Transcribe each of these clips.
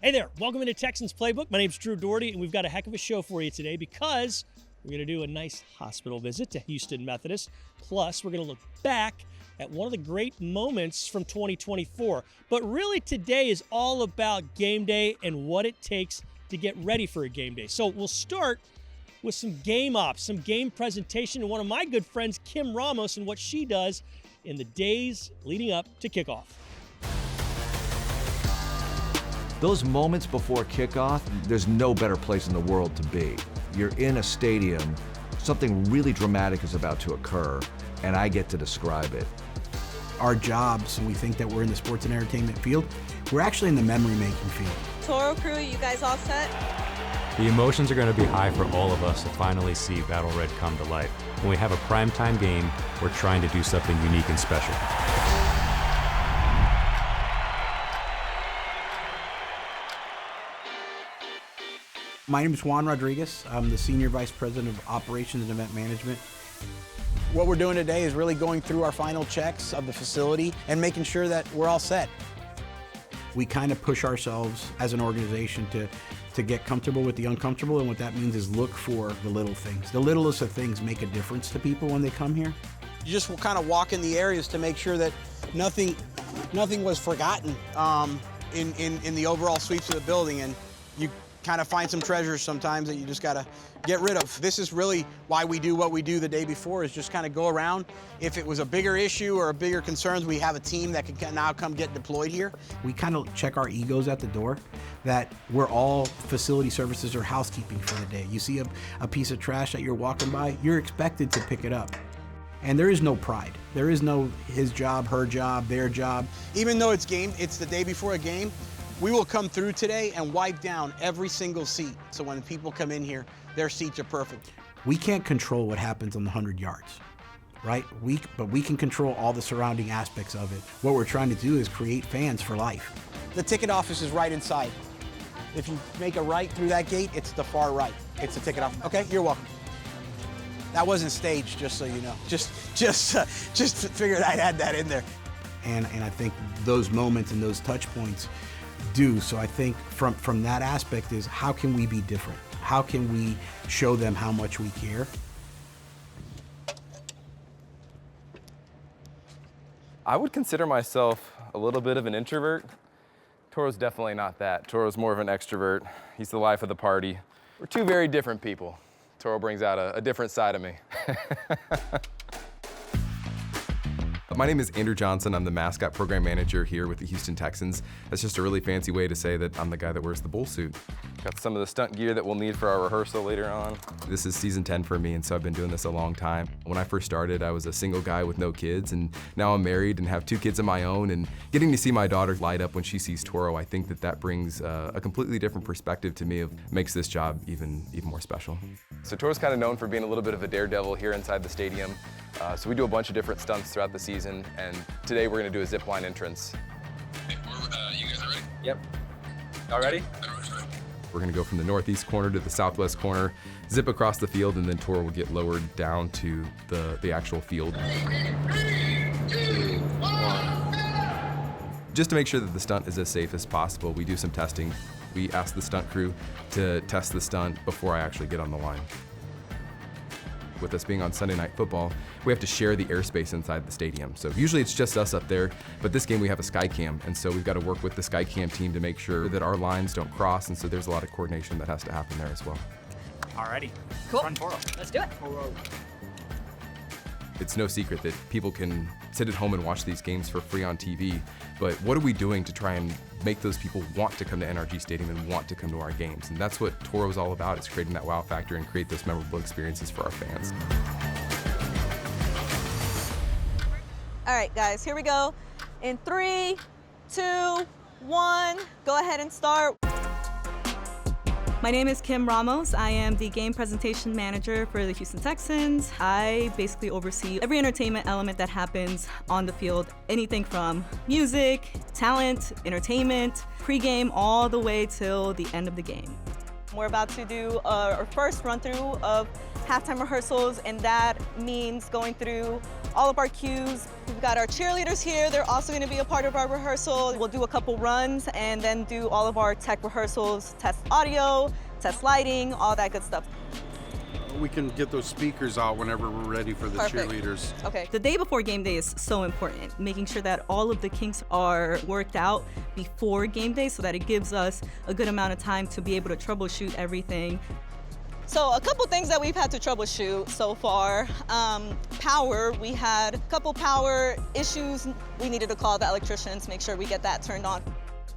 Hey there, welcome into Texans Playbook. My name's Drew Doherty, and we've got a heck of a show for you today because we're going to do a nice hospital visit to Houston Methodist. Plus, we're going to look back at one of the great moments from 2024. But really, today is all about game day and what it takes to get ready for a game day. So we'll start with some game ops, some game presentation, and one of my good friends, Kim Ramos, and what she does in the days leading up to kickoff. Those moments before kickoff, there's no better place in the world to be. You're in a stadium, something really dramatic is about to occur, and I get to describe it. Our jobs, and we think that we're in the sports and entertainment field, we're actually in the memory-making field. Toro crew, you guys all set? The emotions are going to be high for all of us to finally see Battle Red come to life. When we have a primetime game, we're trying to do something unique and special. My name is Juan Rodriguez. I'm the Senior Vice President of Operations and Event Management. What we're doing today is really going through our final checks of the facility and making sure that we're all set. We kind of push ourselves as an organization to get comfortable with the uncomfortable, and what that means is look for the little things. The littlest of things make a difference to people when they come here. You just kind of walk in the areas to make sure that nothing was forgotten in the overall sweeps of the building, and you kind of find some treasures sometimes that you just got to get rid of. This is really why we do what we do the day before, is just kind of go around. If it was a bigger issue or a bigger concerns, we have a team that can now come get deployed here. We kind of check our egos at the door, that we're all facility services or housekeeping for the day. You see a piece of trash that you're walking by, you're expected to pick it up. And there is no pride. There is no his job, her job, their job. Even though it's the day before a game, we will come through today and wipe down every single seat. So when people come in here, their seats are perfect. We can't control what happens on the 100 yards, right? But we can control all the surrounding aspects of it. What we're trying to do is create fans for life. The ticket office is right inside. If you make a right through that gate, it's the far right. It's the ticket office. Okay, you're welcome. That wasn't staged, just so you know. Just figured I'd add that in there. And I think those moments and those touch points do. So I think from that aspect is, how can we be different? How can we show them how much we care? I would consider myself a little bit of an introvert. Toro's definitely not that. Toro's more of an extrovert. He's the life of the party. We're two very different people. Toro brings out a different side of me. My name is Andrew Johnson. I'm the Mascot program manager here with the Houston Texans. That's just a really fancy way to say that I'm the guy that wears the bull suit. Got some of the stunt gear that we'll need for our rehearsal later on. This is season 10 for me, and so I've been doing this a long time. When I first started, I was a single guy with no kids, and now I'm married and have 2 kids of my own, and getting to see my daughter light up when she sees Toro, I think that brings a completely different perspective to me, makes this job even more special. So Toro's kind of known for being a little bit of a daredevil here inside the stadium. So we do a bunch of different stunts throughout the season, and today we're going to do a zip line entrance. You guys are ready? Yep. All ready? We're going to go from the northeast corner to the southwest corner, zip across the field, and then Toro will get lowered down to the actual field. 3, 2, 1. Just to make sure that the stunt is as safe as possible, we do some testing. We ask the stunt crew to test the stunt before I actually get on the line. With us being on Sunday Night Football, we have to share the airspace inside the stadium. So usually it's just us up there, but this game we have a sky cam, and so we've got to work with the sky cam team to make sure that our lines don't cross, and so there's a lot of coordination that has to happen there as well. Alrighty. Cool. Run Toro. Let's do it. It's no secret that people can sit at home and watch these games for free on TV, but what are we doing to try and make those people want to come to NRG Stadium and want to come to our games? And that's what Toro is all about, is creating that wow factor and create those memorable experiences for our fans. All right, guys, here we go. In 3, 2, 1, go ahead and start. My name is Kim Ramos. I am the game presentation manager for the Houston Texans. I basically oversee every entertainment element that happens on the field, anything from music, talent, entertainment, pregame, all the way till the end of the game. We're about to do our first run through of halftime rehearsals, and that means going through all of our cues. We've got our cheerleaders here. They're also going to be a part of our rehearsal. We'll do a couple runs and then do all of our tech rehearsals, test audio, test lighting, all that good stuff. We can get those speakers out whenever we're ready for the Perfect. cheerleaders. Okay. The day before game day is so important, making sure that all of the kinks are worked out before game day so that it gives us a good amount of time to be able to troubleshoot everything. So a couple things that we've had to troubleshoot so far. Power, we had a couple power issues. We needed to call the electricians, make sure we get that turned on.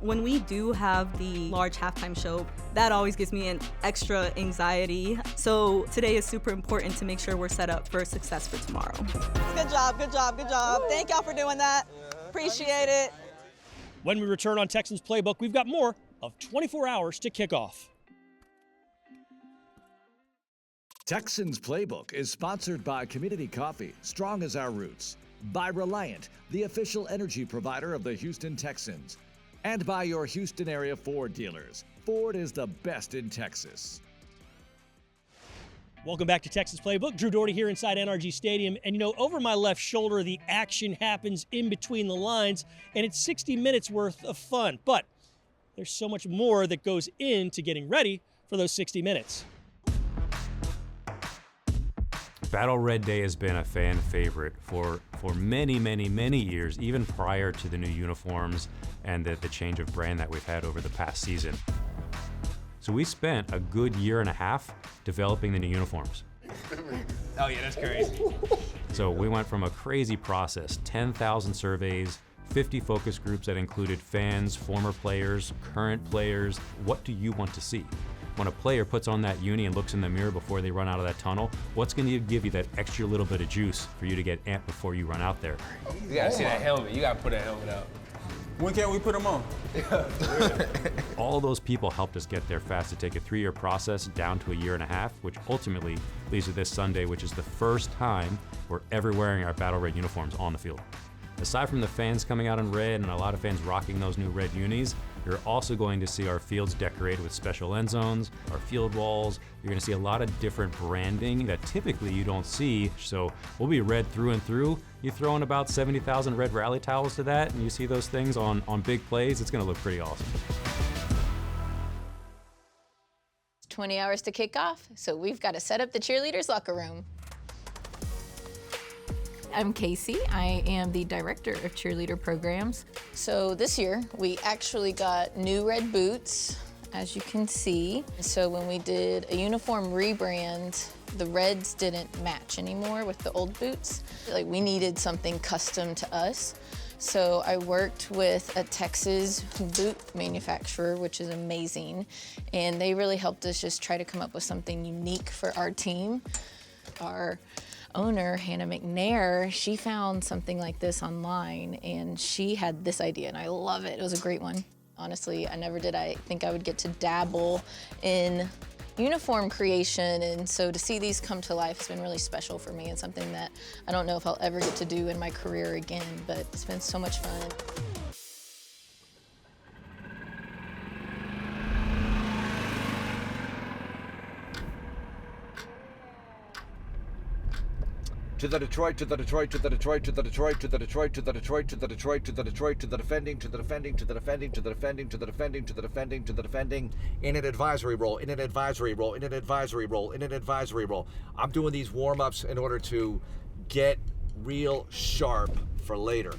When we do have the large halftime show, that always gives me an extra anxiety. So today is super important to make sure we're set up for success for tomorrow. Good job, good job, good job. Thank y'all for doing that. Appreciate it. When we return on Texans Playbook, we've got more of 24 hours to kick off. Texans Playbook is sponsored by Community Coffee, strong as our roots, by Reliant, the official energy provider of the Houston Texans, and by your Houston area Ford dealers. Ford is the best in Texas. Welcome back to Texans Playbook. Drew Doherty here inside NRG Stadium. And you know, over my left shoulder, the action happens in between the lines, and it's 60 minutes worth of fun. But there's so much more that goes into getting ready for those 60 minutes. Battle Red Day has been a fan favorite for many, many, many years, even prior to the new uniforms and the change of brand that we've had over the past season. So we spent a good year and a half developing the new uniforms. Oh yeah, that's crazy. So we went from a crazy process, 10,000 surveys, 50 focus groups that included fans, former players, current players. What do you want to see? When a player puts on that uni and looks in the mirror before they run out of that tunnel, what's going to give you that extra little bit of juice for you to get amped before you run out there? You gotta see that helmet. You gotta put that helmet out. When can we put them on? All those people helped us get there fast to take a 3-year process down to a year and a half, which ultimately leads to this Sunday, which is the first time we're ever wearing our Battle Red uniforms on the field. Aside from the fans coming out in red and a lot of fans rocking those new red unis, you're also going to see our fields decorated with special end zones, our field walls. You're going to see a lot of different branding that typically you don't see. So we'll be red through and through. You throw in about 70,000 red rally towels to that, and you see those things on big plays, it's going to look pretty awesome. 20 hours to kick off, so we've got to set up the cheerleaders' locker room. I'm Casey. I am the director of cheerleader programs. So this year, we actually got new red boots, as you can see. So when we did a uniform rebrand, the reds didn't match anymore with the old boots. Like, we needed something custom to us. So I worked with a Texas boot manufacturer, which is amazing. And they really helped us just try to come up with something unique for our team. Our owner, Hannah McNair, she found something like this online, and she had this idea, and I love it. It was a great one. Honestly, I never did think I would get to dabble in uniform creation, and so to see these come to life has been really special for me and something that I don't know if I'll ever get to do in my career again, but it's been so much fun. To the Detroit, to the Detroit, to the Detroit, to the Detroit, to the Detroit, to the Detroit, to the Detroit, to the Detroit, to the defending, to the defending, to the defending, to the defending, to the defending, to the defending, to the defending, in an advisory role, in an advisory role, in an advisory role, in an advisory role. I'm doing these warm-ups in order to get real sharp for later.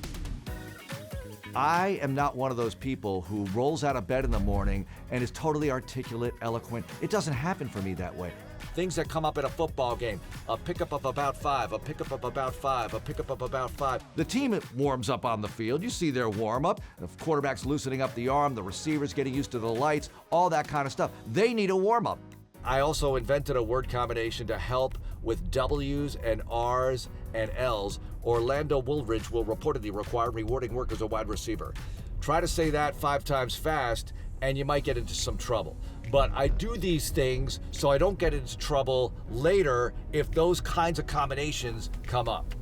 I am not one of those people who rolls out of bed in the morning and is totally articulate, eloquent. It doesn't happen for me that way. Things that come up in a football game, a pickup of about 5, a pickup of about 5, a pickup of about 5. The team warms up on the field. You see their warm-up. The quarterback's loosening up the arm, the receivers getting used to the lights, all that kind of stuff. They need a warm-up. I also invented a word combination to help with W's and R's and L's. Orlando Woolridge will reportedly require rewarding work as a wide receiver. Try to say that 5 times fast, and you might get into some trouble. But I do these things so I don't get into trouble later if those kinds of combinations come up.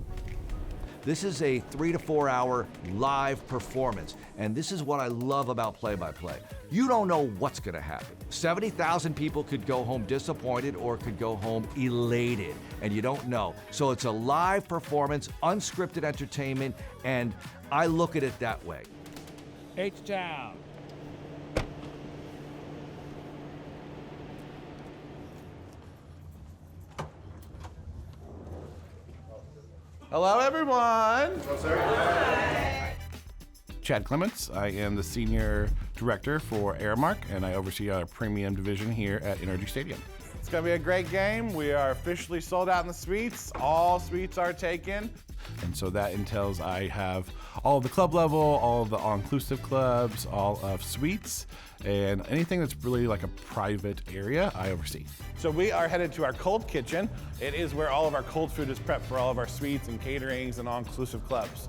This is a 3 to 4 hour live performance, and this is what I love about play-by-play. You don't know what's going to happen. 70,000 people could go home disappointed or could go home elated, and you don't know. So it's a live performance, unscripted entertainment, and I look at it that way. H-Town. Hello, everyone. Hello, sir. Chad Clements. I am the Senior Director for Airmark, and I oversee our premium division here at Energy Stadium. It's going to be a great game. We are officially sold out in the suites. All suites are taken. And so that entails I have all of the club level, all of the all-inclusive clubs, all of suites, and anything that's really like a private area, I oversee. So we are headed to our cold kitchen. It is where all of our cold food is prepped for all of our suites and caterings and all-inclusive clubs.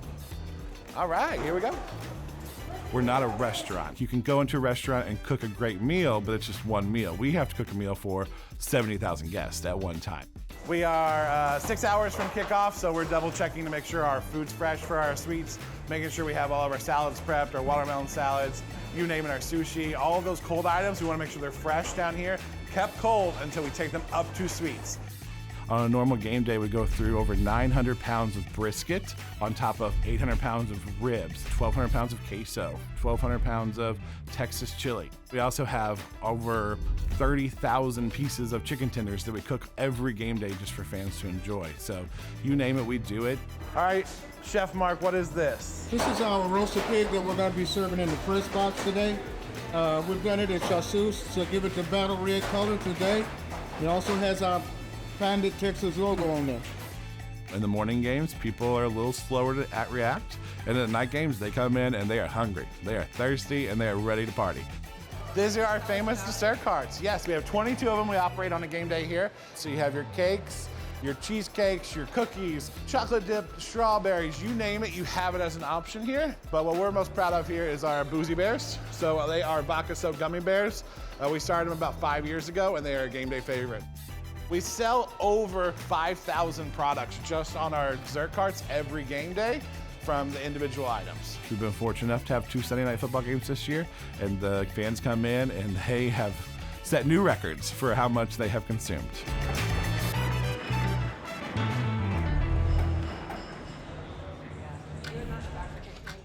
All right, here we go. We're not a restaurant. You can go into a restaurant and cook a great meal, but it's just one meal. We have to cook a meal for 70,000 guests at one time. We are 6 hours from kickoff, so we're double checking to make sure our food's fresh for our suites, making sure we have all of our salads prepped, our watermelon salads, you name it, our sushi, all of those cold items. We want to make sure they're fresh down here, kept cold until we take them up to suites. On a normal game day, we go through over 900 pounds of brisket on top of 800 pounds of ribs, 1,200 pounds of queso, 1,200 pounds of Texas chili. We also have over 30,000 pieces of chicken tenders that we cook every game day just for fans to enjoy. So you name it, we do it. All right, Chef Mark, what is this? This is our roasted pig that we're going to be serving in the press box today. We've done it in chartreuse to give it the battle red color today. It also has our Bandit Texas logo on there. In the morning games, people are a little slower to react, and in the night games, they come in and they are hungry, they are thirsty, and they are ready to party. These are our famous dessert carts. Yes, we have 22 of them we operate on a game day here. So you have your cakes, your cheesecakes, your cookies, chocolate dip, strawberries, you name it, you have it as an option here. But what we're most proud of here is our Boozy Bears. So they are vodka-soaked gummy bears. We started them about 5 years ago, and they are a game day favorite. We sell over 5,000 products just on our dessert carts every game day from the individual items. We've been fortunate enough to have 2 Sunday night football games this year, and the fans come in and they have set new records for how much they have consumed.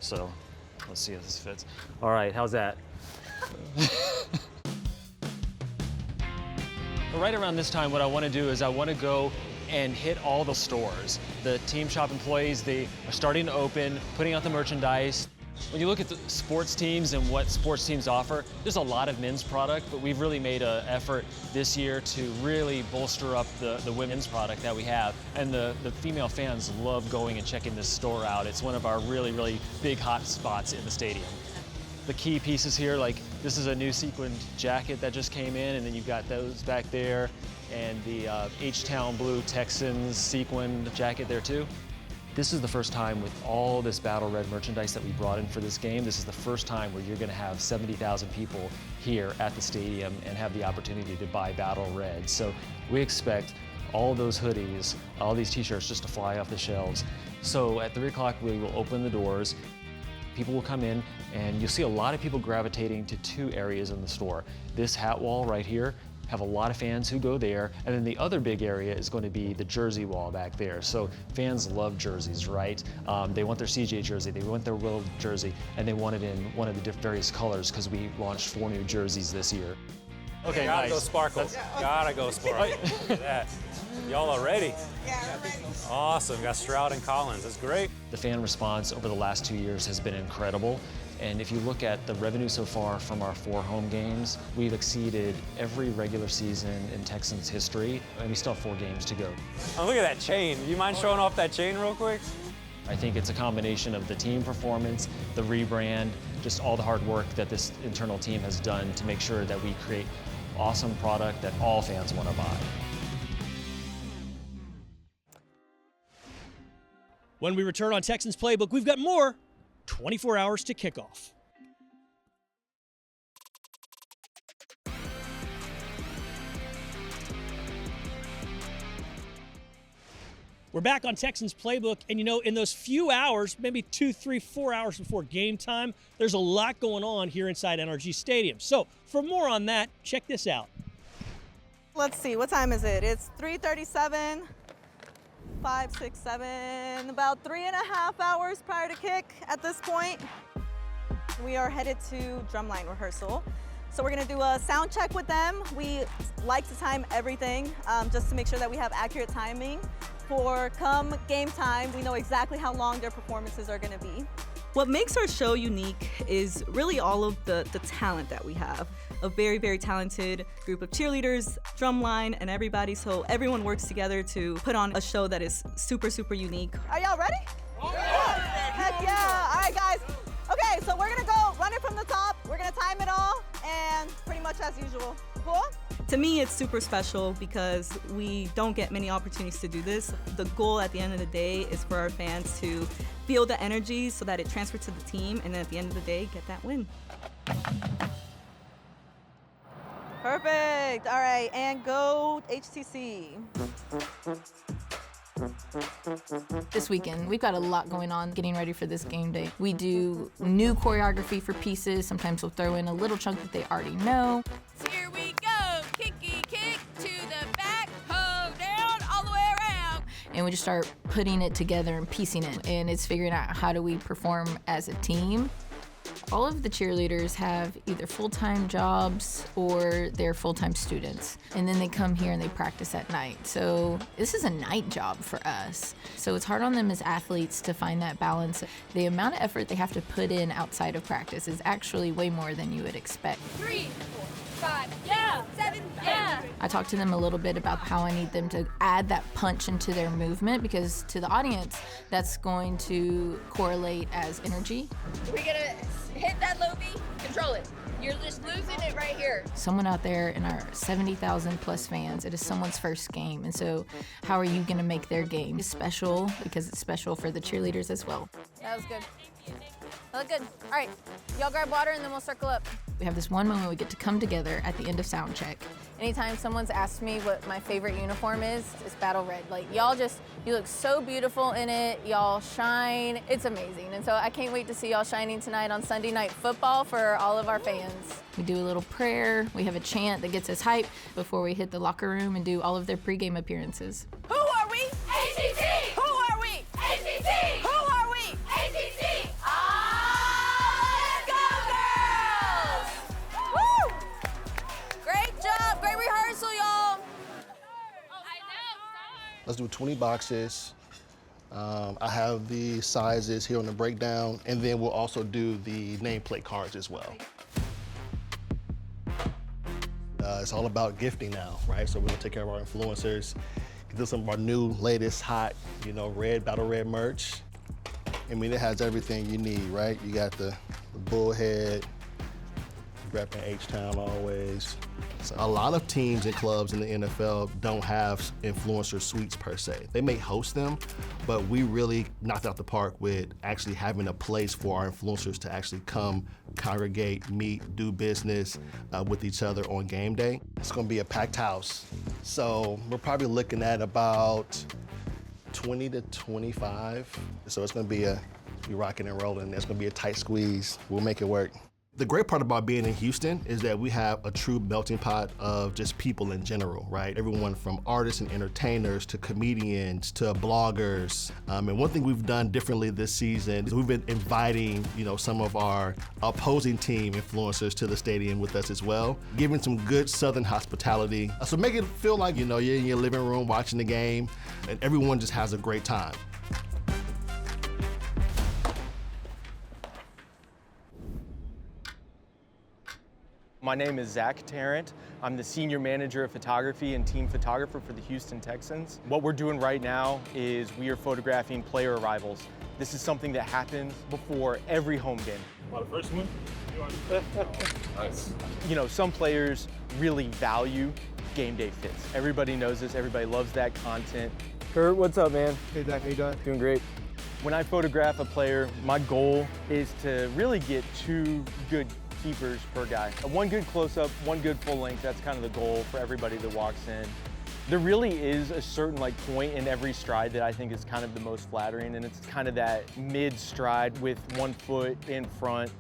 So, let's see if this fits. All right, how's that? Right around this time, what I want to do is I want to go and hit all the stores. The team shop employees, they are starting to open, putting out the merchandise. When you look at the sports teams and what sports teams offer, there's a lot of men's product, but we've really made an effort this year to really bolster up the women's product that we have. And the female fans love going and checking this store out. It's one of our really, really big hot spots in the stadium. The key pieces here, like this is a new sequined jacket that just came in, and then you've got those back there, and the H-Town Blue Texans sequined jacket there too. This is the first time with all this Battle Red merchandise that we brought in for this game. This is the first time where you're gonna have 70,000 people here at the stadium and have the opportunity to buy Battle Red. So we expect all those hoodies, all these t-shirts just to fly off the shelves. So at 3 o'clock, we will open the doors. People will come in, and you'll see a lot of people gravitating to 2 areas in the store. This hat wall right here, have a lot of fans who go there, and then the other big area is going to be the jersey wall back there. So fans love jerseys, right? They want their CJ jersey, they want their Will jersey, and they want it in one of the various colors because we launched 4 new jerseys this year. Okay, gotta nice. go sparkles. Gotta go sparkles. Look at that. Y'all are ready. Yeah, we're ready. Awesome. Got Stroud and Collins. That's great. The fan response over the last 2 years has been incredible. And if you look at the revenue so far from our 4 home games, we've exceeded every regular season in Texans history, and we still have 4 games to go. Oh, look at that chain. Do you mind showing off that chain real quick? I think it's a combination of the team performance, the rebrand, just all the hard work that this internal team has done to make sure that we create awesome product that all fans want to buy. When we return on Texans Playbook, we've got more 24 hours to kickoff. We're back on Texans Playbook, and you know, in those few hours, maybe 2, 3, 4 hours before game time, there's a lot going on here inside NRG Stadium. So for more on that, check this out. Let's see, what time is it? It's 3:37, 5, 6, 7, about 3.5 hours prior to kick at this point. We are headed to Drumline rehearsal. So we're gonna do a sound check with them. We like to time everything just to make sure that we have accurate timing for come game time. We know exactly how long their performances are gonna be. What makes our show unique is really all of the talent that we have. A very, very talented group of cheerleaders, Drumline, and everybody. So everyone works together to put on a show that is super, super unique. Are y'all ready? Yeah. Heck yeah. All right, guys. Okay, so we're gonna go run it from the top. We're gonna time it all, and pretty much as usual. Cool? To me, it's super special because we don't get many opportunities to do this. The goal at the end of the day is for our fans to feel the energy so that it transfers to the team, and then at the end of the day, get that win. Perfect. All right, and go HTC. This weekend, we've got a lot going on getting ready for this game day. We do new choreography for pieces. Sometimes we'll throw in a little chunk that they already know. Here we go, kicky kick to the back, hold down, all the way around. And we just start putting it together and piecing it. And it's figuring out how do we perform as a team. All of the cheerleaders have either full-time jobs or they're full-time students. And then they come here and they practice at night. So this is a night job for us. So it's hard on them as athletes to find that balance. The amount of effort they have to put in outside of practice is actually way more than you would expect. 3, 4, 5, yeah, 7, yeah. I talked to them a little bit about how I need them to add that punch into their movement because to the audience, that's going to correlate as energy. We're gonna hit that low B, control it. You're just losing it right here. Someone out there in our 70,000 plus fans, it is someone's first game. And so how are you gonna make their game special? Because it's special for the cheerleaders as well. That was good. That looked good. All right, y'all grab water and then we'll circle up. We have this one moment we get to come together at the end of sound check. Anytime someone's asked me what my favorite uniform is, it's battle red. Like, y'all you look so beautiful in it. Y'all shine. It's amazing. And so I can't wait to see y'all shining tonight on Sunday Night Football for all of our fans. We do a little prayer. We have a chant that gets us hyped before we hit the locker room and do all of their pregame appearances. Who are we? ATT! Who are we? ATT! Who are we? ATT! Let's go, girls! Woo! Great job, great rehearsal, y'all. Let's do 20 boxes. I have the sizes here on the breakdown, and then we'll also do the nameplate cards as well. It's all about gifting now, right? So we're gonna take care of our influencers, do some of our new, latest, hot, red, battle red merch. I mean, it has everything you need, right? You got the bullhead, repping H-Town always. So a lot of teams and clubs in the NFL don't have influencer suites per se. They may host them, but we really knocked out the park with actually having a place for our influencers to actually come, congregate, meet, do business with each other on game day. It's gonna be a packed house. So we're probably looking at about 20 to 25. So it's gonna be rocking and rolling. It's gonna be a tight squeeze. We'll make it work. The great part about being in Houston is that we have a true melting pot of just people in general, right? Everyone from artists and entertainers to comedians to bloggers. And one thing we've done differently this season is we've been inviting, some of our opposing team influencers to the stadium with us as well, giving some good Southern hospitality. So make it feel like, you're in your living room watching the game and everyone just has a great time. My name is Zach Tarrant. I'm the Senior Manager of Photography and Team Photographer for the Houston Texans. What we're doing right now is we are photographing player arrivals. This is something that happens before every home game. The first one? Nice. Some players really value game day fits. Everybody knows this, everybody loves that content. Kurt, what's up, man? Hey, Zach, how you doing? Doing great. When I photograph a player, my goal is to really get 2 good keepers per guy. One good close-up, one good full length, that's kind of the goal for everybody that walks in. There really is a certain point in every stride that I think is kind of the most flattering, and it's kind of that mid stride with one foot in front.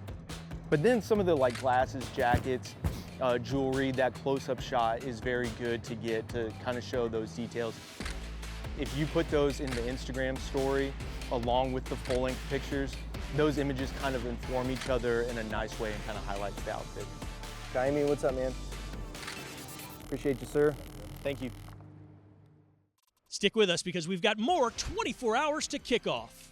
But then some of the glasses, jackets, jewelry, that close-up shot is very good to get to kind of show those details. If you put those in the Instagram story along with the full-length pictures, those images kind of inform each other in a nice way and kind of highlights the outfit. Jaime, what's up, man? Appreciate you, sir. Thank you. Stick with us because we've got more 24 hours to kick off.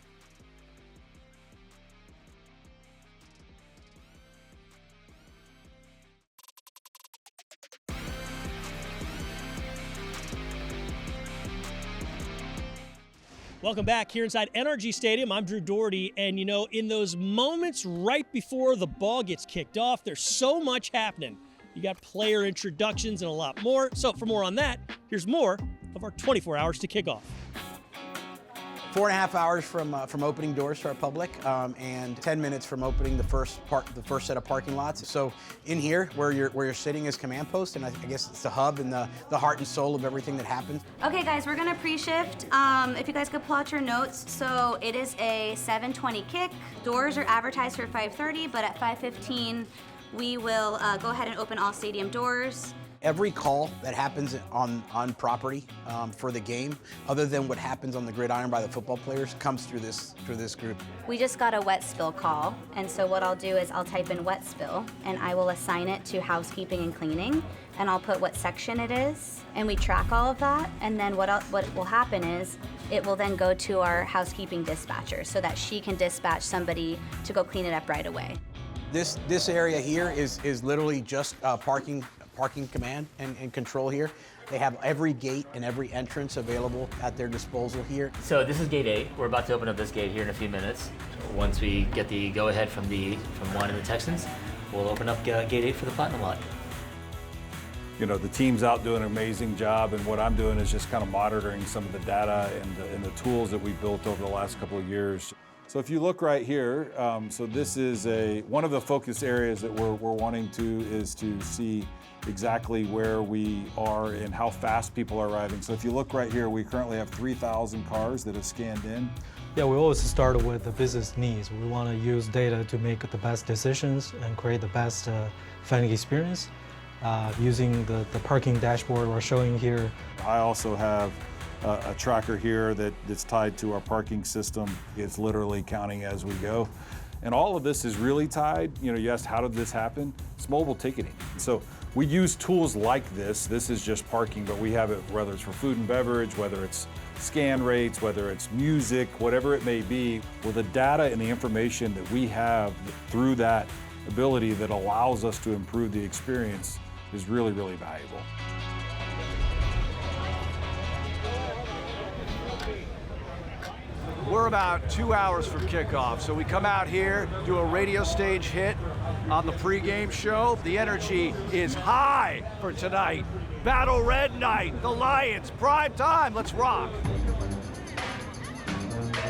Welcome back here inside NRG Stadium. I'm Drew Doherty, and in those moments right before the ball gets kicked off, there's so much happening. You got player introductions and a lot more. So for more on that, here's more of our 24 hours to kick off. 4.5 hours from opening doors to our public, and 10 minutes from opening the first set of parking lots. So in here, where you're sitting is command post, and I guess it's the hub and the heart and soul of everything that happens. Okay, guys, we're gonna pre-shift. If you guys could pull out your notes. So it is a 7:20 kick. Doors are advertised for 5:30, but at 5:15, we will go ahead and open all stadium doors. Every call that happens on property for the game, other than what happens on the gridiron by the football players, comes through this group. We just got a wet spill call, and so what I'll do is I'll type in wet spill, and I will assign it to housekeeping and cleaning, and I'll put what section it is, and we track all of that, and then what will happen is it will then go to our housekeeping dispatcher so that she can dispatch somebody to go clean it up right away. This area here is literally just parking command and control here. They have every gate and every entrance available at their disposal here. So this is gate 8. We're about to open up this gate here in a few minutes. Once we get the go-ahead from one of the Texans, we'll open up gate 8 for the Platinum lot. The team's out doing an amazing job, and what I'm doing is just kind of monitoring some of the data and the tools that we've built over the last couple of years. So if you look right here, so this is one of the focus areas that we're wanting is to see exactly where we are and how fast people are arriving. So if you look right here, we currently have 3,000 cars that have scanned in. Yeah, we always start with the business needs. We want to use data to make the best decisions and create the best fan experience. Using the parking dashboard we're showing here. I also have a tracker here that's tied to our parking system. It's literally counting as we go. And all of this is really tied, you asked how did this happen? It's mobile ticketing. So we use tools like this. This is just parking, but we have it whether it's for food and beverage, whether it's scan rates, whether it's music, whatever it may be. Well, the data and the information that we have through that ability that allows us to improve the experience is really, really valuable. We're about 2 hours from kickoff, so we come out here, do a radio stage hit on the pregame show. The energy is high for tonight. Battle Red Night, the Lions, prime time, let's rock.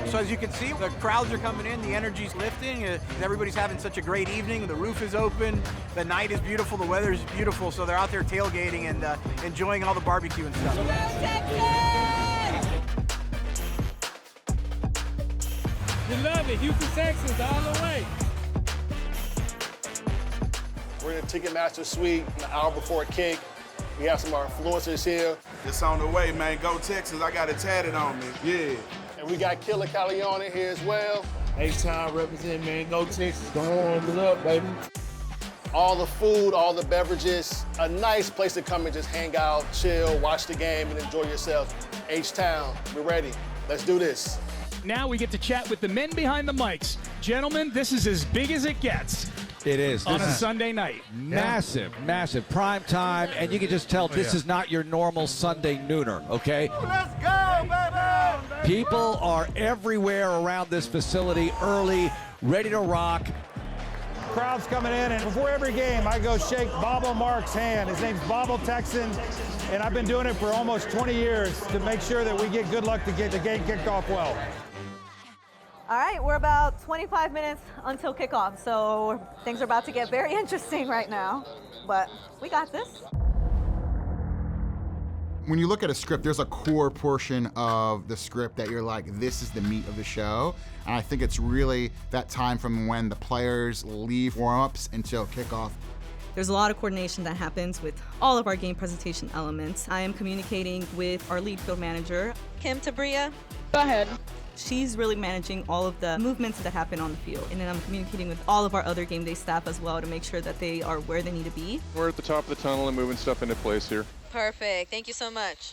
So as you can see, the crowds are coming in, the energy's lifting, everybody's having such a great evening, the roof is open, the night is beautiful, the weather is beautiful, so they're out there tailgating and enjoying all the barbecue and stuff. You love it, Houston Texans all the way. We're in the Ticketmaster suite an hour before kick. We have some of our influencers here. It's on the way, man. Go Texans. I got it tatted on me. Yeah. And we got Killer Calion here as well. H-Town represent, man. Go Texas. Go on, what's up, baby? All the food, all the beverages. A nice place to come and just hang out, chill, watch the game, and enjoy yourself. H-Town, we're ready. Let's do this. Now we get to chat with the men behind the mics. Gentlemen, this is as big as it gets. It is. On a Sunday night. Massive, massive prime time, and you can just tell this is not your normal Sunday nooner, okay? Let's go, baby! People are everywhere around this facility early, ready to rock. Crowd's coming in, and before every game, I go shake Bobble Mark's hand. His name's Bobble Texan, and I've been doing it for almost 20 years to make sure that we get good luck to get the game kicked off well. All right, we're about 25 minutes until kickoff, so things are about to get very interesting right now, but we got this. When you look at a script, there's a core portion of the script that you're like, this is the meat of the show. And I think it's really that time from when the players leave warm-ups until kickoff. There's a lot of coordination that happens with all of our game presentation elements. I am communicating with our lead field manager, Kim Tabria. Go ahead. She's really managing all of the movements that happen on the field. And then I'm communicating with all of our other game day staff as well to make sure that they are where they need to be. We're at the top of the tunnel and moving stuff into place here. Perfect. Thank you so much.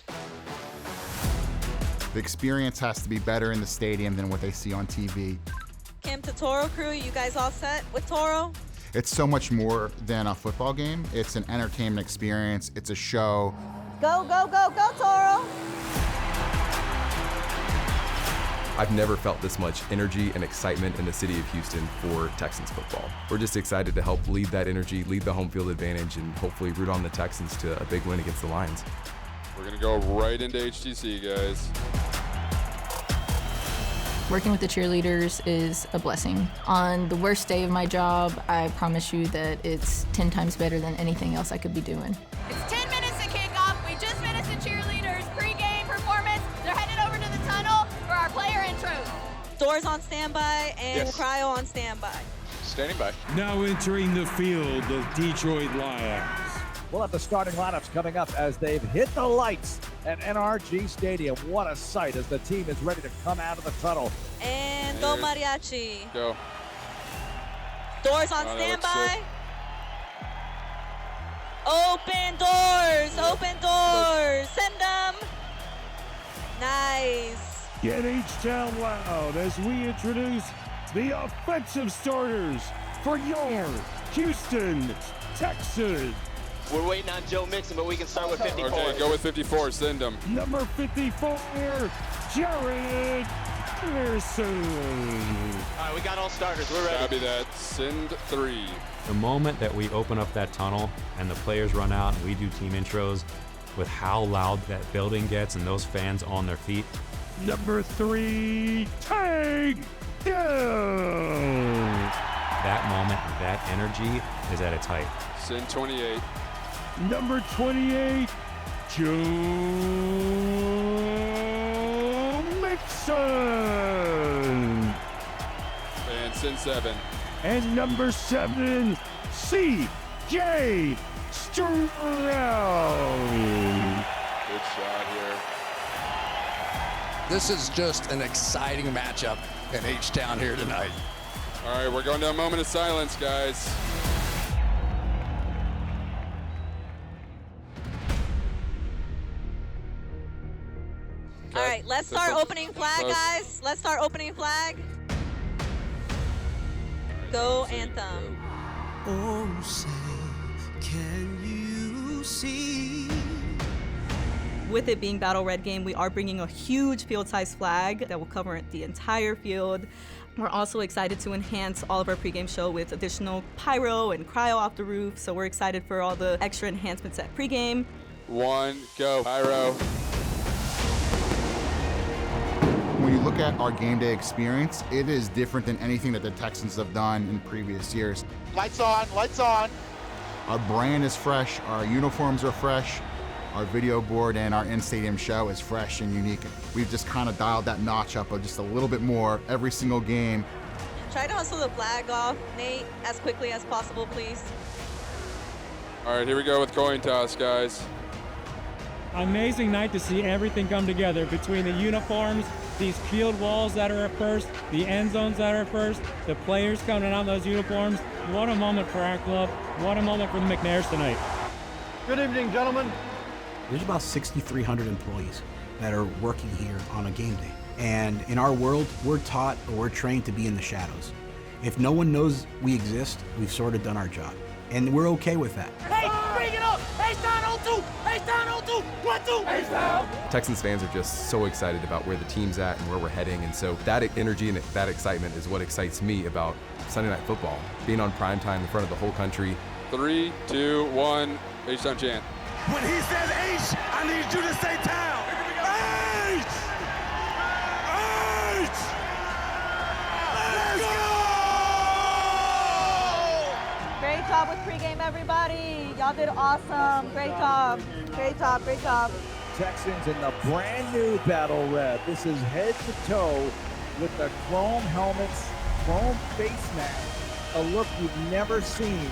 The experience has to be better in the stadium than what they see on TV. Kim to Toro crew, you guys all set with Toro? It's so much more than a football game. It's an entertainment experience. It's a show. Go, go, go, go, Toro! I've never felt this much energy and excitement in the city of Houston for Texans football. We're just excited to help lead that energy, lead the home field advantage, and hopefully root on the Texans to a big win against the Lions. We're gonna go right into HTC, guys. Working with the cheerleaders is a blessing. On the worst day of my job, I promise you that it's 10 times better than anything else I could be doing. It's 10 minutes to kick off. We just finished the cheerleaders pregame performance. They're headed over to the tunnel for our player intros. Doors on standby and Yes. cryo on standby. Standing by. Now entering the field, the Detroit Lions. We'll have the starting lineups coming up as they've hit the lights at NRG Stadium. What a sight as the team is ready to come out of the tunnel. And go mariachi. Go. Doors on Oh, that looks standby. sick. Open doors, open doors. Send them. Nice. Get H-Town loud as we introduce the offensive starters for your Houston Texans. We're waiting on Joe Mixon, but we can start with 54. Okay, go with 54, send them. Number 54, Jared Pearson. All right, we got all starters, we're ready. Copy that, send 3. The moment that we open up that tunnel and the players run out and we do team intros, with how loud that building gets and those fans on their feet. Number 3, Tank Hill. That moment, that energy is at its height. Send 28. Number 28, Joe Mixon. And send 7. And number 7, C.J. Stroud. Good shot here. This is just an exciting matchup in H-Town here tonight. All right, we're going to a moment of silence, guys. All right, let's start opening flag, guys. Let's start opening flag. Go anthem. Oh, say, can you see? With it being Battle Red Game, we are bringing a huge field-size flag that will cover the entire field. We're also excited to enhance all of our pregame show with additional pyro and cryo off the roof, so we're excited for all the extra enhancements at pregame. 1, go, pyro. When you look at our game day experience, it is different than anything that the Texans have done in previous years. Lights on, lights on. Our brand is fresh, our uniforms are fresh, our video board and our in-stadium show is fresh and unique. We've just kind of dialed that notch up just a little bit more every single game. Try to hustle the flag off, Nate, as quickly as possible, please. All right, here we go with coin toss, guys. Amazing night to see everything come together between the uniforms, these field walls that are at first, the end zones that are at first, the players coming out in those uniforms. What a moment for our club. What a moment for the McNairs tonight. Good evening, gentlemen. There's about 6,300 employees that are working here on a game day. And in our world, we're taught or we're trained to be in the shadows. If no one knows we exist, we've sort of done our job. And we're okay with that. Hey, bring it up! H-Town on 2! H-Town on 2! 1, 2! H-Town! Texans fans are just so excited about where the team's at and where we're heading, and so that energy and that excitement is what excites me about Sunday Night Football. Being on primetime in front of the whole country. 3, 2, 1, H-Town chant. When he says H, I need you to say town. H! H! Let's go! Great job with pregame, everybody. Y'all did awesome. Great job. Great job. Great job. Texans in the brand new Battle Red. This is head to toe with the chrome helmets, chrome face mask, a look you've never seen.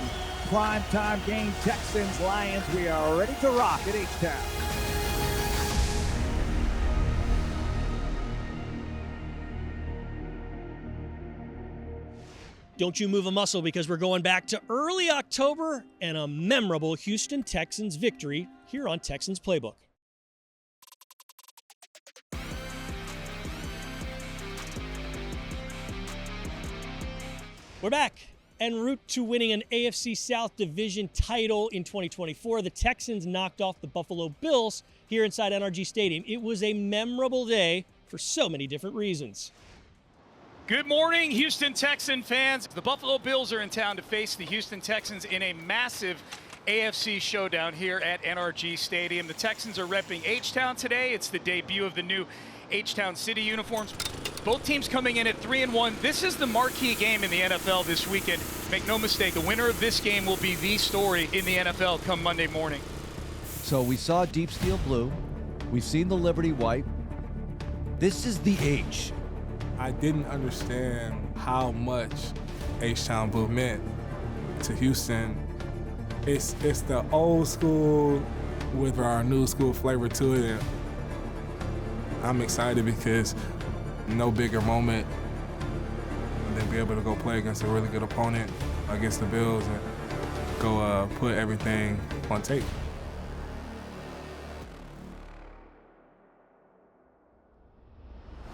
Primetime game, Texans, Lions. We are ready to rock at H-Town. Don't you move a muscle, because we're going back to early October and a memorable Houston Texans victory here on Texans Playbook. We're back en route to winning an AFC South Division title in 2024. The Texans knocked off the Buffalo Bills here inside NRG Stadium. It was a memorable day for so many different reasons. Good morning, Houston Texan fans. The Buffalo Bills are in town to face the Houston Texans in a massive AFC showdown here at NRG Stadium. The Texans are repping H-Town today. It's the debut of the new H-Town City uniforms. Both teams coming in at 3-1. This is the marquee game in the NFL this weekend. Make no mistake, the winner of this game will be the story in the NFL come Monday morning. So we saw deep steel blue. We've seen the Liberty white. This is the H. I didn't understand how much H-Town blue meant to Houston. It's the old school with our new school flavor to it. And I'm excited because no bigger moment than be able to go play against a really good opponent, against the Bills, and go put everything on tape.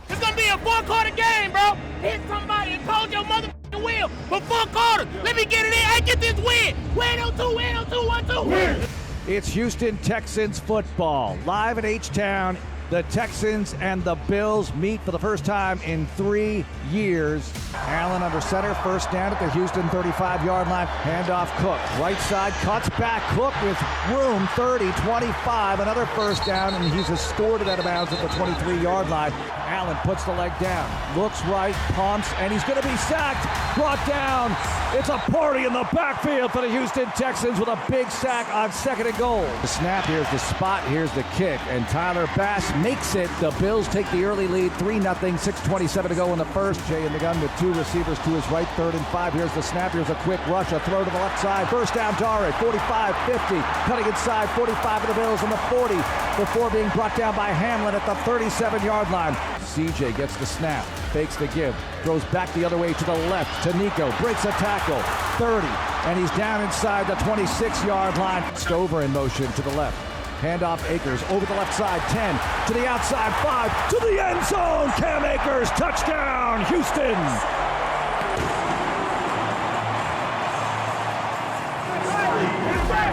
It's gonna be a four-quarter game, bro. Hit somebody and close your motherfucking wheel for 4 quarters. Let me get it in. Hey, get this win. Win on 2, win on 2, 1, 2. Win. It's Houston Texans football. Live at H-Town, the Texans and the Bills meet for the first time in 3 years. Allen under center, first down at the Houston 35-yard line. Handoff Cook. Right side, cuts back. Cook with room, 30, 25. Another first down, and he's escorted out of bounds at the 23-yard line. Allen puts the leg down, looks right, pumps, and he's going to be sacked. Brought down. It's a party in the backfield for the Houston Texans with a big sack on 2nd and goal. The snap, here's the spot, here's the kick, and Tyler Bass makes it. The Bills take the early lead, 3-0, 6:27 to go in the first. Jay in the gun with 2 receivers to his right, 3rd and 5. Here's the snap, here's a quick rush, a throw to the left side. First down, Dare, 45, 50, cutting inside, 45 of the Bills on the 40, before being brought down by Hamlin at the 37-yard line. CJ gets the snap, fakes the give, throws back the other way to the left to Nico, breaks a tackle, 30, and he's down inside the 26-yard line. Stover in motion to the left. Handoff Akers over the left side, 10, to the outside, 5, to the end zone. Cam Akers, touchdown, Houston.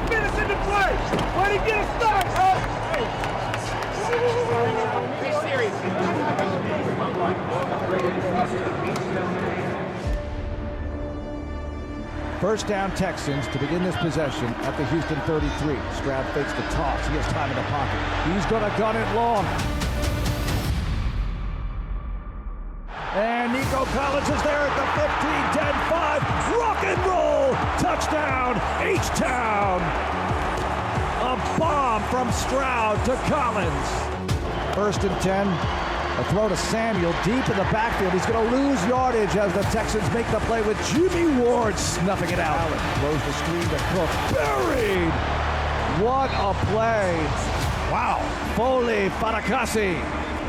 Finish in the play. Let him get a start, huh? Be serious. First down Texans to begin this possession at the Houston 33. Stroud fakes the toss. He has time in the pocket. He's going to gun it long. And Nico Collins is there at the 15, 10, 5. Rock and roll. Touchdown, H-Town. A bomb from Stroud to Collins. 1st and 10. A throw to Samuel deep in the backfield. He's going to lose yardage as the Texans make the play with Jimmy Ward snuffing it out. Allen throws the screen to Cook. Buried! What a play. Wow. Foley Fatakasi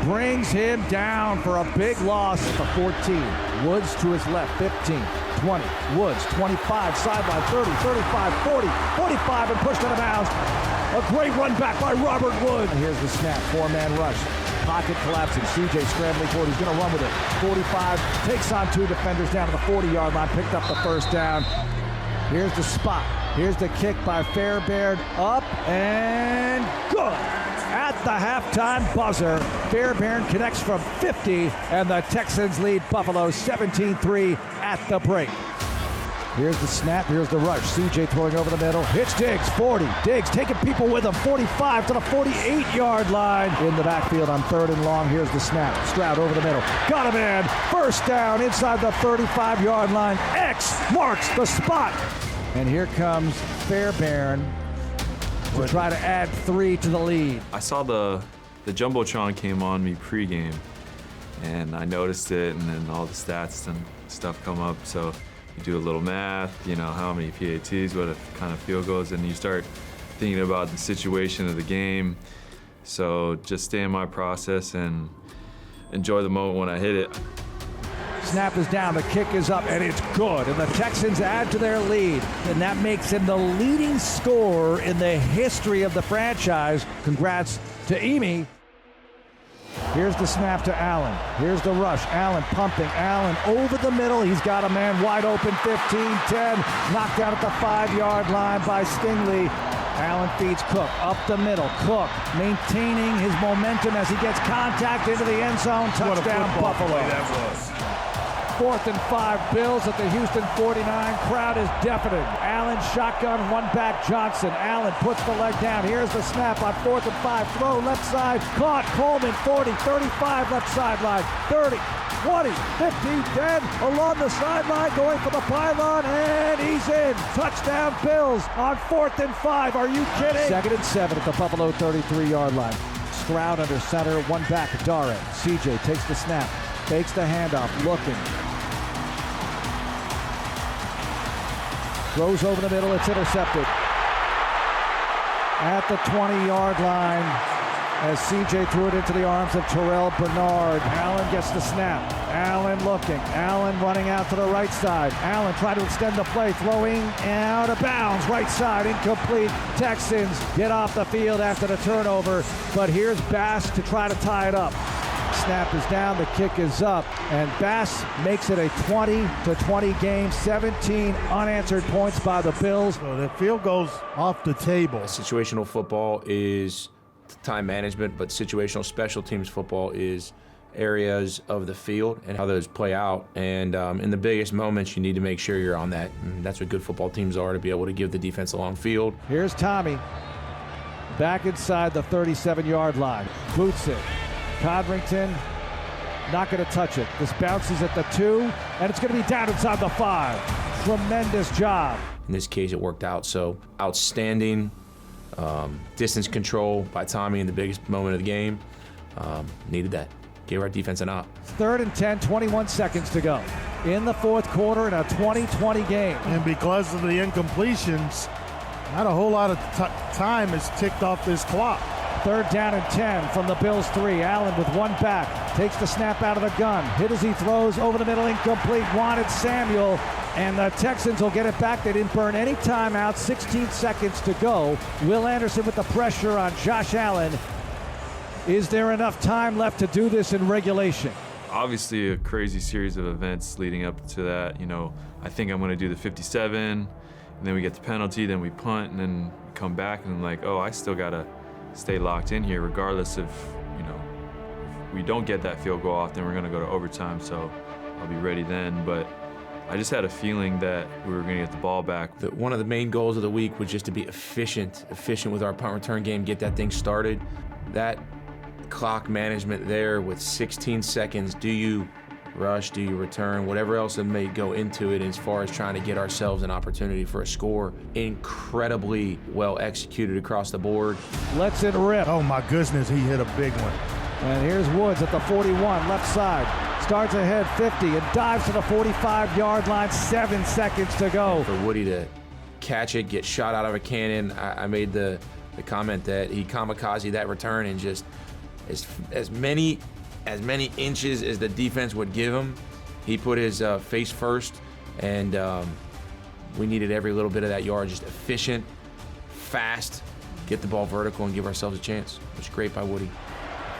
brings him down for a big loss at the 14. Woods to his left, 15, 20. Woods, 25, sideline, 30, 35, 40, 45, and pushed out of bounds. A great run back by Robert Wood. Here's the snap, 4-man rush. Pocket collapsing, CJ scrambling forward, he's going to run with it. 45, takes on 2 defenders down to the 40-yard line, picked up the first down. Here's the spot, here's the kick by Fairbairn, up and good. At the halftime buzzer, Fairbairn connects from 50, and the Texans lead Buffalo 17-3 at the break. Here's the snap, here's the rush. CJ throwing over the middle. Hits Diggs, 40. Diggs taking people with him, 45 to the 48-yard line. In the backfield on 3rd and long. Here's the snap. Stroud over the middle. Got him in. First down inside the 35-yard line. X marks the spot. And here comes Fairbairn. to try to add 3 to the lead. I saw the Jumbotron came on me pregame, and I noticed it, and then all the stats and stuff come up. So you do a little math, you know, how many PATs, what kind of field goals, and you start thinking about the situation of the game. So just stay in my process and enjoy the moment when I hit it. Snap is down, the kick is up, and it's good. And the Texans add to their lead, and that makes him the leading scorer in the history of the franchise. Congrats to Emi. Here's the snap to Allen. Here's the rush. Allen pumping. Allen over the middle. He's got a man wide open. 15-10. Knocked out at the 5-yard line by Stingley. Allen feeds Cook up the middle. Cook maintaining his momentum as he gets contact into the end zone. Touchdown, Buffalo. That was. 4th and 5, Bills at the Houston 49. Crowd is deafening. Allen shotgun, one back, Johnson. Allen puts the leg down. Here's the snap on 4th and 5. Throw left side, caught. Coleman 40, 35 left sideline, 30, 20, 15, 10. Along the sideline, going for the pylon, and he's in. Touchdown, Bills on 4th and 5. Are you kidding? 2nd and 7 at the Buffalo 33-yard line. Stroud under center, one back, Dare. CJ takes the snap, takes the handoff, looking. Throws over the middle, it's intercepted. At the 20-yard line, as CJ threw it into the arms of Terrell Bernard. Allen gets the snap. Allen looking. Allen running out to the right side. Allen trying to extend the play, throwing out of bounds. Right side, incomplete. Texans get off the field after the turnover, but here's Bass to try to tie it up. Snap is down, the kick is up, and Bass makes it a 20-20 game, 17 unanswered points by the Bills. So the field goes off the table. Situational football is time management, but situational special teams football is areas of the field and how those play out. And in the biggest moments, you need to make sure you're on that. And that's what good football teams are, to be able to give the defense a long field. Here's Tommy, back inside the 37-yard line. Boots it. Codrington not going to touch it. This bounces at the 2, and it's going to be down inside the 5. Tremendous job. In this case, it worked out. So outstanding distance control by Tommy in the biggest moment of the game. Needed that. Gave our defense an op. 3rd and 10, 21 seconds to go in the 4th quarter in a 20-20 game. And because of the incompletions, not a whole lot of time is ticked off this clock. 3rd down and 10 from the Bills 3. Allen with one back, takes the snap out of the gun. Hit as he throws, over the middle, incomplete. Wanted Samuel, and the Texans will get it back. They didn't burn any timeout. 16 seconds to go. Will Anderson with the pressure on Josh Allen. Is there enough time left to do this in regulation? Obviously a crazy series of events leading up to that. You know, I think I'm going to do the 57, and then we get the penalty, then we punt, and then we come back, and I'm like, oh, I still got to stay locked in here regardless of, you know, if we don't get that field goal off, then we're going to go to overtime, so I'll be ready then. But I just had a feeling that we were going to get the ball back. One of the main goals of the week was just to be efficient with our punt return game, get that thing started. That clock management there with 16 seconds, do you rush, do you return, whatever else that may go into it as far as trying to get ourselves an opportunity for a score. Incredibly well executed across the board. Lets it rip. Oh my goodness, he hit a big one. And here's Woods at the 41, left side. Starts ahead 50 and dives to the 45-yard line, 7 seconds to go. For Woody to catch it, get shot out of a cannon, I made the comment that he kamikaze that return and just as many inches as the defense would give him, he put his face first, and we needed every little bit of that yard. Just efficient, fast, get the ball vertical and give ourselves a chance. It's great by Woody.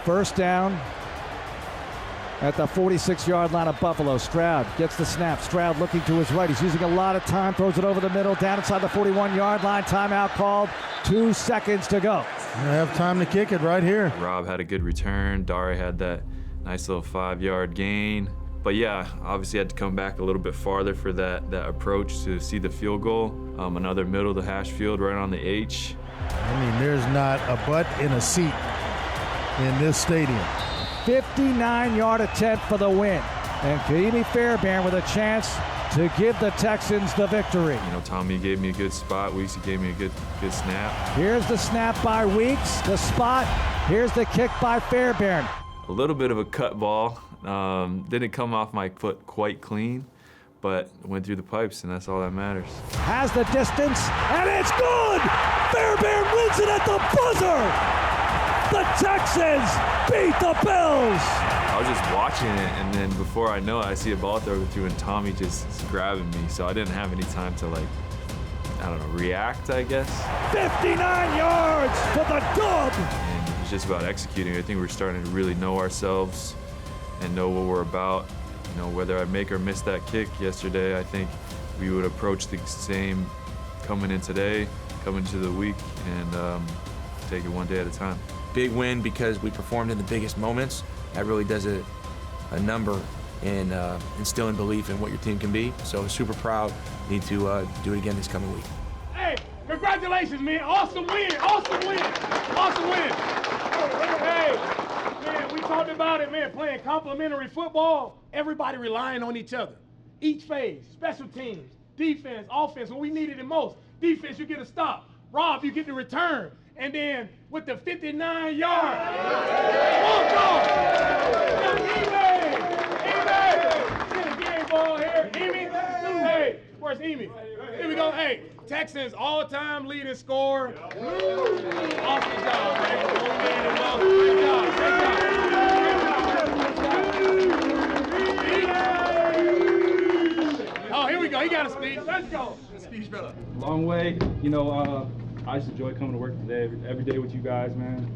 1st down at the 46-yard line of Buffalo. Stroud gets the snap. Stroud looking to his right. He's using a lot of time, throws it over the middle, down inside the 41-yard line. Timeout called. 2 seconds to go. I have time to kick it right here. Rob had a good return. Dare had that nice little 5-yard gain. But yeah, obviously had to come back a little bit farther for that approach to see the field goal. Another middle of the hash field right on the H. I mean, there's not a butt in a seat in this stadium. 59-yard attempt for the win. And Ka'imi Fairbairn with a chance to give the Texans the victory. You know, Tommy gave me a good spot. Weeksy gave me a good snap. Here's the snap by Weeks, the spot. Here's the kick by Fairbairn. A little bit of a cut ball. Didn't come off my foot quite clean, but went through the pipes, and that's all that matters. Has the distance, and it's good! Fairbairn wins it at the buzzer! The Texans beat the Bills! I was just watching it, and then before I know it, I see a ball throw through, and Tommy just grabbing me, so I didn't have any time to, like, I don't know, react, I guess. 59 yards for the dub! And it's just about executing. I think we're starting to really know ourselves and know what we're about. You know, whether I make or miss that kick yesterday, I think we would approach the same coming in today, coming into the week, and take it one day at a time. Big win because we performed in the biggest moments. That really does a number in instilling belief in what your team can be. So super proud. Need to do it again this coming week. Hey, congratulations, man. Awesome win. Awesome win. Awesome win. Hey, man, we talked about it, man, playing complementary football. Everybody relying on each other. Each phase, special teams, defense, offense, when we needed it most. Defense, you get a stop. Rob, you get the return. And then with the 59 yards, walk off. Get a game ball here. Emi, hey, where's Emi? Here we go. Hey, Texans all-time leading scorer. Awesome job, man. Great job. Oh, here we go. He got a speech. Let's go. Speech, brother. Long way, you know. I just enjoy coming to work today, every day with you guys, man.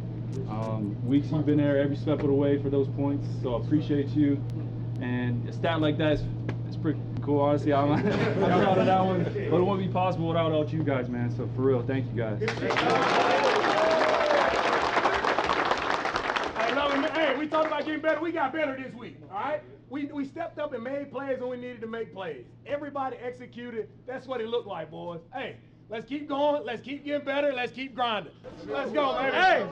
Weeks you've been there every step of the way for those points, so I appreciate you. And a stat like that is pretty cool, honestly. I'm proud of that one, but it wouldn't be possible without you guys, man. So for real, thank you guys. Hey, we talked about getting better. We got better this week, all right? We stepped up and made plays when we needed to make plays. Everybody executed. That's what it looked like, boys. Hey. Let's keep going. Let's keep getting better. Let's keep grinding. Let's go, baby. Hey,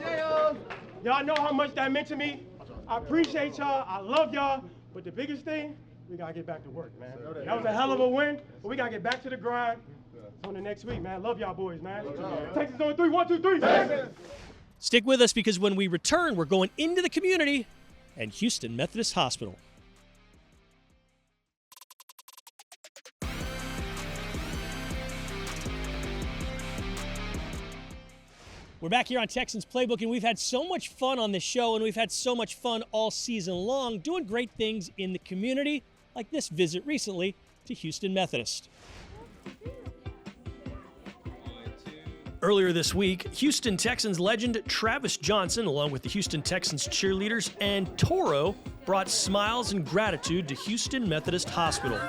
y'all know how much that meant to me. I appreciate y'all. I love y'all. But the biggest thing, we got to get back to work, man. That was a hell of a win, but we got to get back to the grind on the next week, man. Love y'all boys, man. Texans on 3. 1, 2, 3. Stick with us because when we return, we're going into the community and Houston Methodist Hospital. We're back here on Texans Playbook, and we've had so much fun on this show, and we've had so much fun all season long doing great things in the community, like this visit recently to Houston Methodist. Earlier this week, Houston Texans legend Travis Johnson, along with the Houston Texans cheerleaders and Toro, brought smiles and gratitude to Houston Methodist Hospital.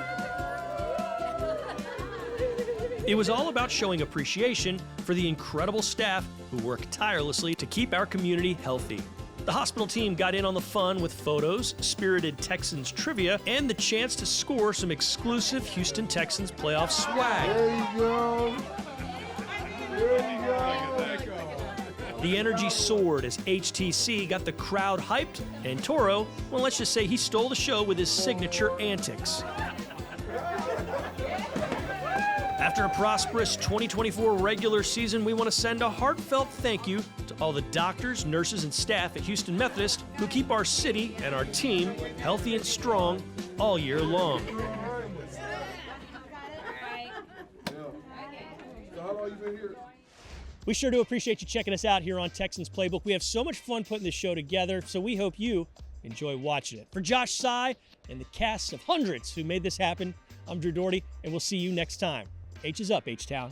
It was all about showing appreciation for the incredible staff who work tirelessly to keep our community healthy. The hospital team got in on the fun with photos, spirited Texans trivia, and the chance to score some exclusive Houston Texans playoff swag. There you go. There you go. The energy soared as HTC got the crowd hyped, and Toro, well, let's just say he stole the show with his signature antics. After a prosperous 2024 regular season, we want to send a heartfelt thank you to all the doctors, nurses, and staff at Houston Methodist who keep our city and our team healthy and strong all year long. We sure do appreciate you checking us out here on Texans Playbook. We have so much fun putting this show together, so we hope you enjoy watching it. For Josh Sy and the cast of hundreds who made this happen, I'm Drew Doherty, and we'll see you next time. H is up, H-Town.